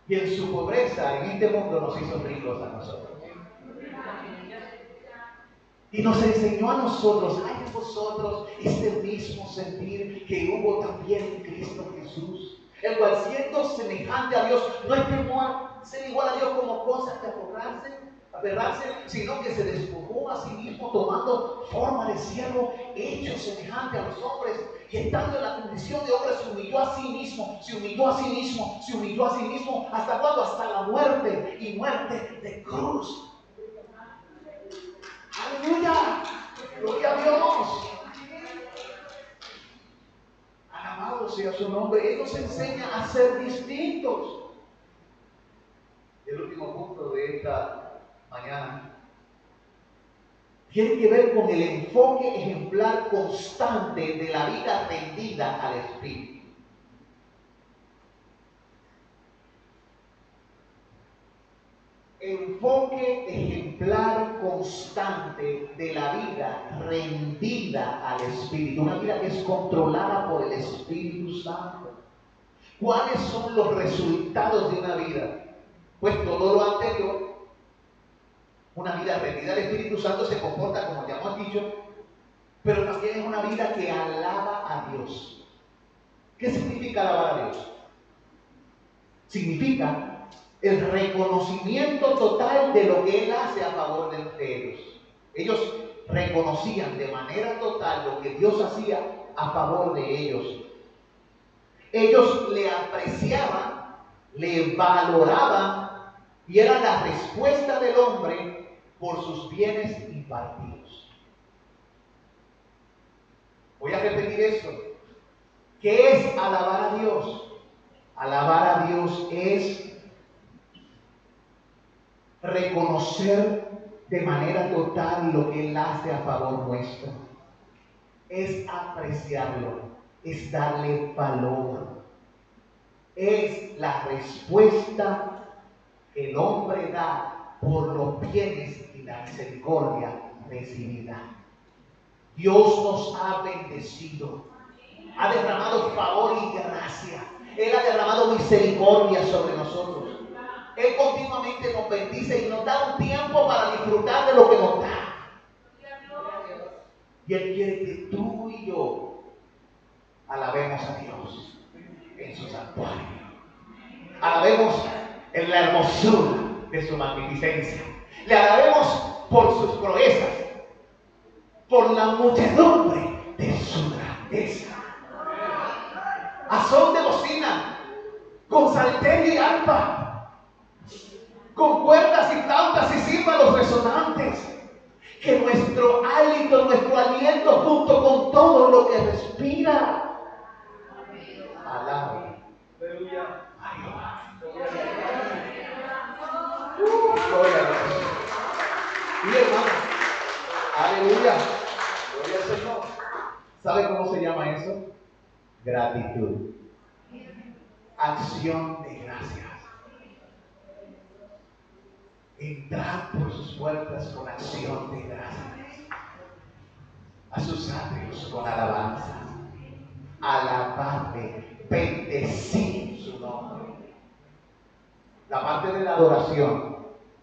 Y en su pobreza, en este mundo, nos hizo ricos a nosotros. Y nos enseñó a nosotros, hay en vosotros este mismo sentir que hubo también en Cristo Jesús, el cual siendo semejante a Dios, no estimó a ser igual a Dios como cosa que aferrarse, sino que se despojó a sí mismo tomando forma de siervo, hecho semejante a los hombres, y estando en la condición de hombre se humilló a sí mismo, se humilló a sí mismo, se humilló a sí mismo, ¿hasta cuándo? Hasta la muerte, y muerte de cruz. ¡Aleluya! ¡Gloria a Dios! Alabado sea su nombre. Él nos enseña a ser distintos. El último punto de esta mañana tiene que ver con el enfoque ejemplar constante de la vida rendida al Espíritu. Enfoque ejemplar constante de la vida rendida al Espíritu, una vida que es controlada por el Espíritu Santo. ¿Cuáles son los resultados de una vida? Pues todo lo anterior. Una vida rendida al Espíritu Santo se comporta como ya hemos dicho, pero también es una vida que alaba a Dios. ¿Qué significa alabar a Dios? Significa el reconocimiento total de lo que Él hace a favor de ellos. Ellos reconocían de manera total lo que Dios hacía a favor de ellos. Ellos le apreciaban, le valoraban, y era la respuesta del hombre por sus bienes impartidos. Voy a repetir esto. ¿Qué es alabar a Dios? Alabar a Dios es reconocer de manera total lo que Él hace a favor nuestro. Es apreciarlo, es darle valor. Es la respuesta que el hombre da por los bienes y la misericordia recibida. Dios nos ha bendecido, ha derramado favor y gracia. Él ha derramado misericordia sobre nosotros. Él continuamente nos bendice y nos da un tiempo para disfrutar de lo que nos da. Y Él quiere que tú y yo alabemos a Dios en su santuario. Alabemos en la hermosura de su magnificencia. Le alabemos por sus proezas, por la muchedumbre de su grandeza. A son de bocina, con salterio y arpa, con cuerdas y flautas y címbalos resonantes, que nuestro hálito, nuestro aliento junto con todo lo que respira, alabe a Jehová. Gloria a Dios. Y hermano, aleluya, gloria al Señor. ¿Sabe cómo se llama eso? Gratitud. Acción de gracias. Entrad por sus puertas con acción de gracias, a sus atrios con alabanza. Alabadle, bendecid su nombre. La parte de la adoración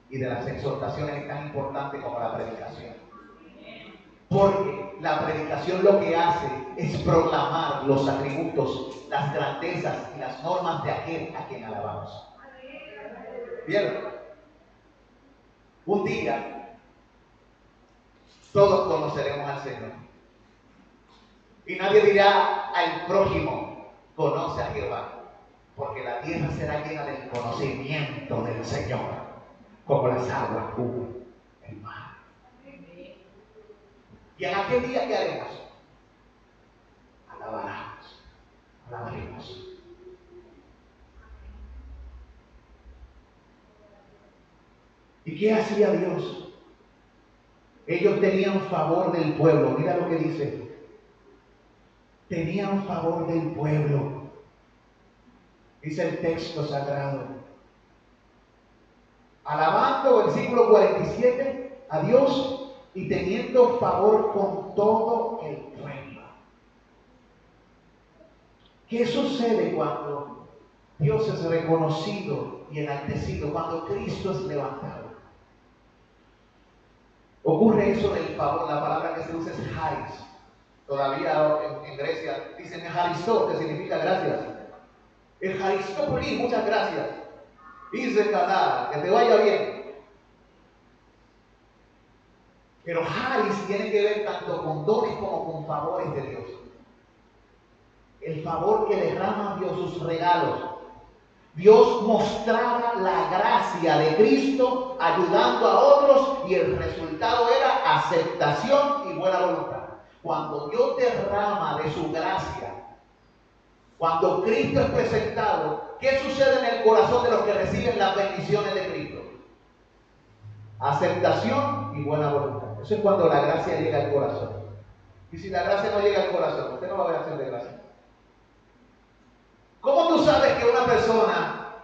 y de las exhortaciones es tan importante como la predicación. Porque la predicación lo que hace es proclamar los atributos, las grandezas y las normas de aquel a quien alabamos. ¿Vieron? Un día todos conoceremos al Señor. Y nadie dirá al prójimo, conoce a Jehová. Porque la tierra será llena del conocimiento del Señor, como las aguas cubren el mar. Y en aquel día, ¿qué haremos? Alabaremos. ¿Y qué hacía Dios? Ellos tenían favor del pueblo. Mira lo que dice. Tenían favor del pueblo. Dice el texto sagrado. Alabando, versículo 47, a Dios y teniendo favor con todo el reino. ¿Qué sucede cuando Dios es reconocido y enaltecido? Cuando Cristo es levantado. Ocurre eso del favor. La palabra que se usa es charis. Todavía en Grecia dicen Echaristos, que significa gracias. Echaristópolis, muchas gracias. Dice Cadá, que te vaya bien. Pero charis tiene que ver tanto con dones como con favores de Dios. El favor que derrama Dios, sus regalos. Dios mostraba la gracia de Cristo ayudando a otros y el resultado era aceptación y buena voluntad. Cuando Dios derrama de su gracia, cuando Cristo es presentado, ¿qué sucede en el corazón de los que reciben las bendiciones de Cristo? Aceptación y buena voluntad. Eso es cuando la gracia llega al corazón. Y si la gracia no llega al corazón, usted no va a ver acción de gracia. ¿Cómo tú sabes que una persona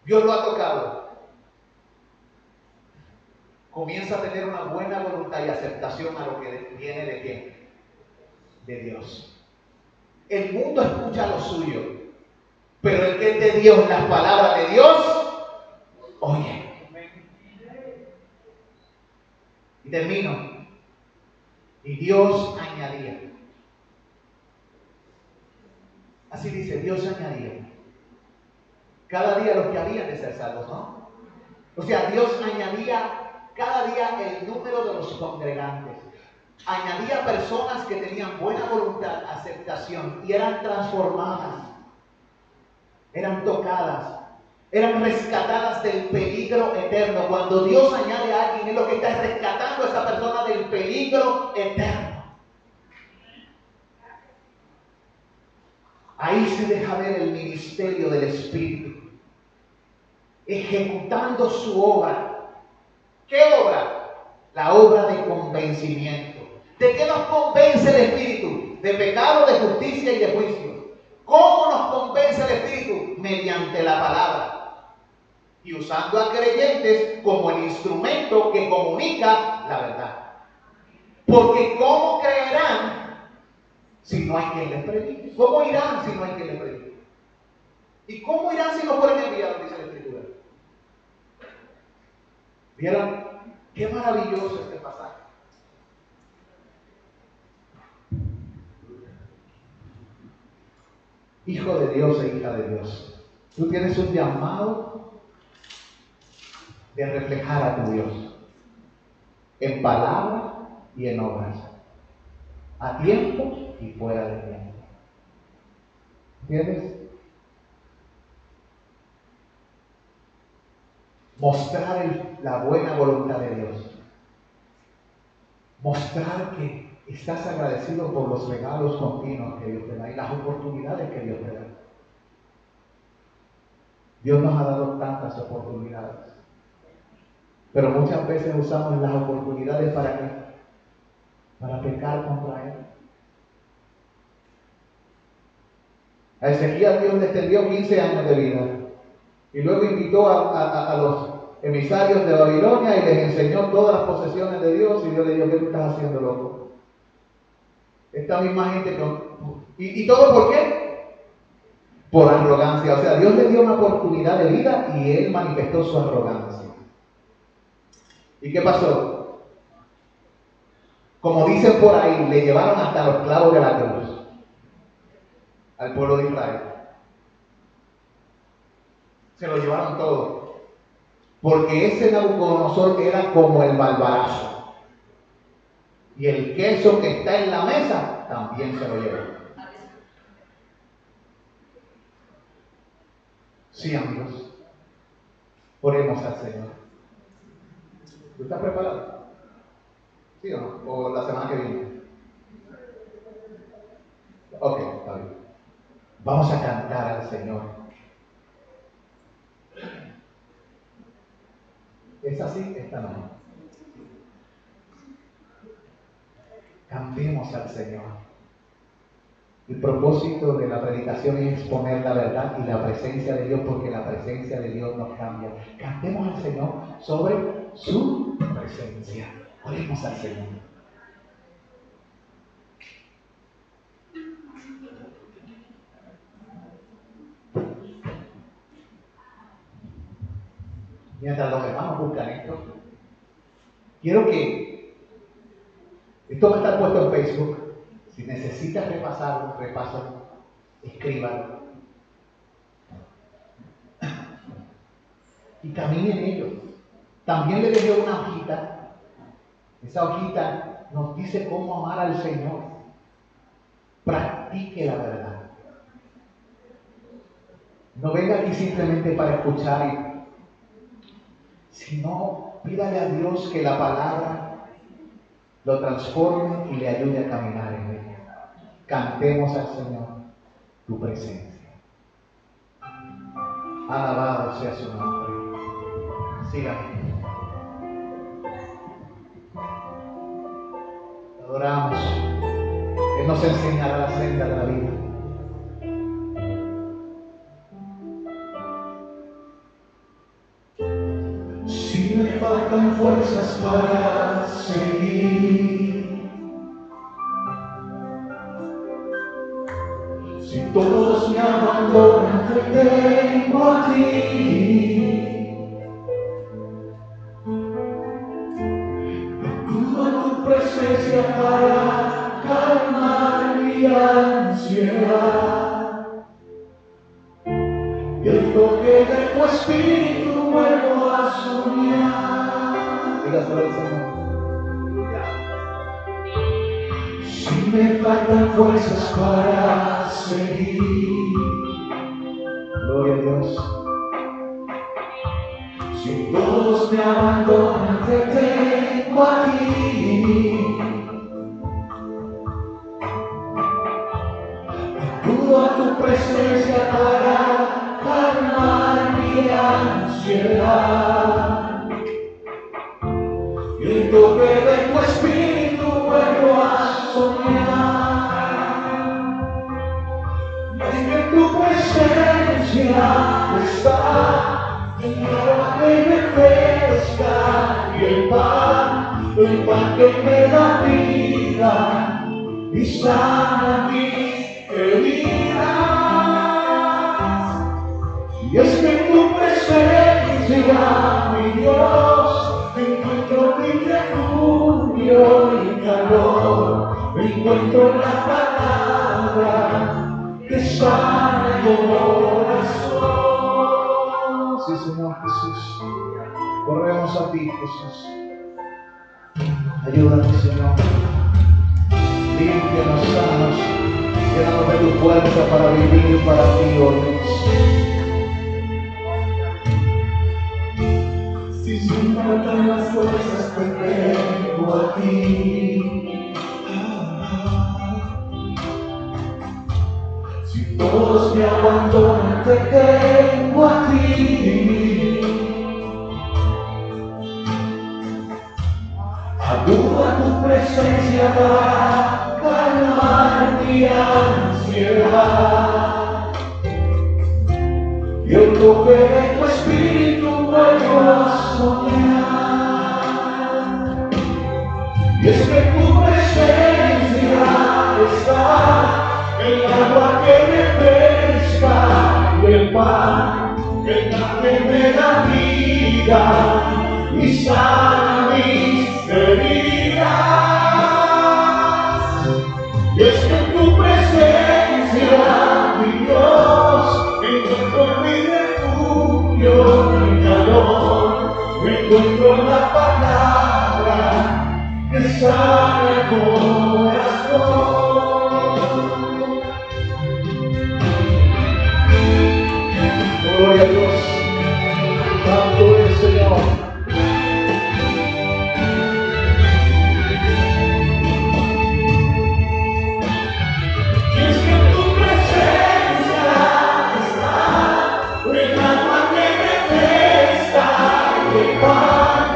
Dios lo ha tocado? Comienza a tener una buena voluntad y aceptación a lo que viene de quién? De Dios. El mundo escucha lo suyo, pero el que es de Dios, las palabras de Dios, oye. Y termino. Y Dios añadía. Así dice, Dios añadía. Cada día los que habían de ser salvos, ¿no? O sea, Dios añadía cada día el número de los congregantes. Añadía personas que tenían buena voluntad, aceptación y eran transformadas, eran tocadas, eran rescatadas del peligro eterno. Cuando Dios añade a alguien, es lo que está rescatando a esa persona del peligro eterno. Ahí se deja ver el ministerio del Espíritu, ejecutando su obra. ¿Qué obra? La obra de convencimiento. ¿De qué nos convence el Espíritu? De pecado, de justicia y de juicio. ¿Cómo nos convence el Espíritu? Mediante la palabra. Y usando a creyentes como el instrumento que comunica la verdad. Porque ¿cómo creerán si no hay quien les predique? ¿Cómo irán si no hay quien les predique? ¿Y cómo irán si no fueren enviados? Dice la Escritura. ¿Vieron? Qué maravilloso este pasaje. Hijo de Dios e hija de Dios, tú tienes un llamado de reflejar a tu Dios en palabra y en obras, a tiempo y fuera de tiempo. ¿Entiendes? Mostrar la buena voluntad de Dios. Mostrar que estás agradecido por los regalos continuos que Dios te da y las oportunidades que Dios te da. Dios nos ha dado tantas oportunidades, pero muchas veces usamos las oportunidades ¿para qué? Para pecar contra Él. A Ezequías Dios le extendió 15 años de vida y luego invitó a los emisarios de Babilonia y les enseñó todas las posesiones de Dios y Dios le dijo, ¿qué tú estás haciendo, loco? Esta misma gente ¿Y todo por qué? Por arrogancia. O sea, Dios le dio una oportunidad de vida y él manifestó su arrogancia. ¿Y qué pasó? Como dicen por ahí, le llevaron hasta los clavos de la cruz al pueblo de Israel. Se lo llevaron todo. Porque ese Nabucodonosor era como el barbarazo. Y el queso que está en la mesa también se lo llevó. Sí, amigos. Oremos al Señor. ¿Tú estás preparado? ¿Sí o no? ¿O la semana que viene? Ok, está bien. Vamos a cantar al Señor. ¿Es así? Esta no. Cantemos al Señor. El propósito de la predicación es exponer la verdad y la presencia de Dios, porque la presencia de Dios nos cambia. Cantemos al Señor sobre su presencia. Oremos al Señor. Mientras los hermanos buscan esto, quiero que esto va a estar puesto en Facebook. Si necesitas repasarlo, repásalo, escríbalo y camine en ello. También le dejé una hojita. Esa hojita nos dice cómo amar al Señor. Practique la verdad. No venga aquí simplemente para escuchar, sino pídale a Dios que la palabra lo transforme y le ayude a caminar en ella. Cantemos al Señor tu presencia. Alabado sea su nombre. Sígame. Adoramos. Él nos enseñará la senda de la vida. Si me faltan fuerzas para seguir, si todos me abandonan, te tengo a ti. Acudo a tu presencia para calmar mi ansiedad, y el toque de tu espíritu vuelvo a soñar. Dígaselo al Señor. Si me faltan fuerzas para seguir, gloria a Dios. Si todos me abandonan, te tengo a ti. Acudo a tu presencia para calmar mi ansiedad, y el toque de tu espíritu vuelvo a soñar. Es que tu presencia está el agua que me refresca y el pan que me da vida y sana mis heridas. Y es que en tu presencia, mi Dios, encuentro mi refugio y calor, encuentro la palabra que sana el corazón. Sí, Señor Jesús, corremos a ti, Jesús. Ayúdanos, Señor. Límpianos, sanos, llénanos de tu fuerza para vivir para ti, oh Dios. Si me faltan las fuerzas, te tengo a ti. Si todos me abandonan, te tengo a ti. Acudo a tu presencia para calmar mi ansiedad, y el toque de tu espíritu vuelvo a soñar. Y es que tu presencia está el agua que refresca y el pan que me da vida y sana mis heridas. Y es que en tu presencia, mi Dios, encuentro mi refugio y calor, encuentro la palabra que sana el corazón. Gloria a Dios, santo es el Señor. Y es que en tu presencia está el agua que refresca y el pan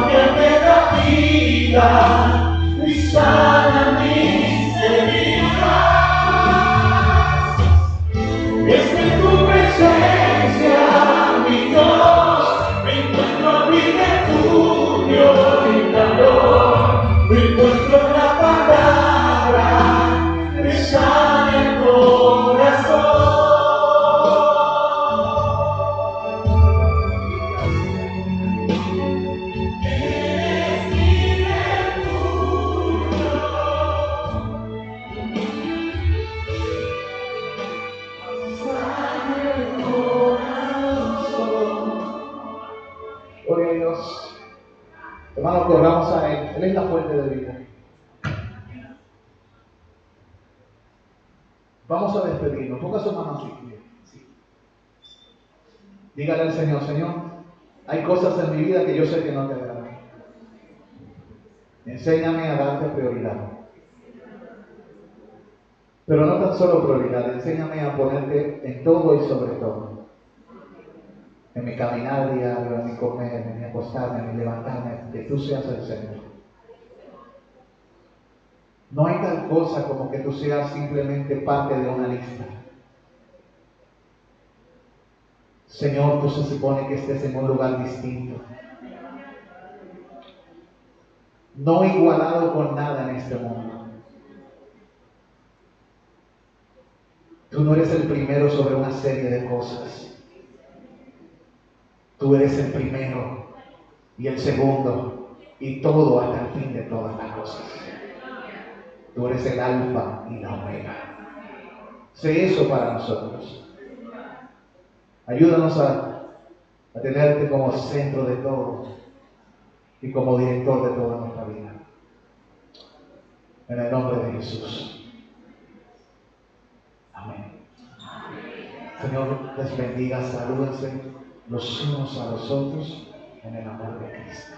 que me da vida y sana mis heridas. Hermano, corramos a Él. Él es la fuente de vida. Vamos a despedirnos. Ponga su mano así. Sí. Dígale al Señor, Señor, hay cosas en mi vida que yo sé que no te agradan. Enséñame a darte prioridad. Pero no tan solo prioridad, enséñame a ponerte en todo y sobre todo. En mi caminar diario, en mi comer, en mi acostarme, en mi levantarme, que tú seas el Señor. No hay tal cosa como que tú seas simplemente parte de una lista. Señor, tú se supone que estés en un lugar distinto. No igualado con nada en este mundo. Tú no eres el primero sobre una serie de cosas. Tú eres el primero y el segundo y todo hasta el fin de todas las cosas. Tú eres el alfa y la omega. Sé eso para nosotros. Ayúdanos a tenerte como centro de todo y como director de toda nuestra vida. En el nombre de Jesús. Amén. Señor, les bendiga, salúdense los unos a los otros en el amor de Cristo.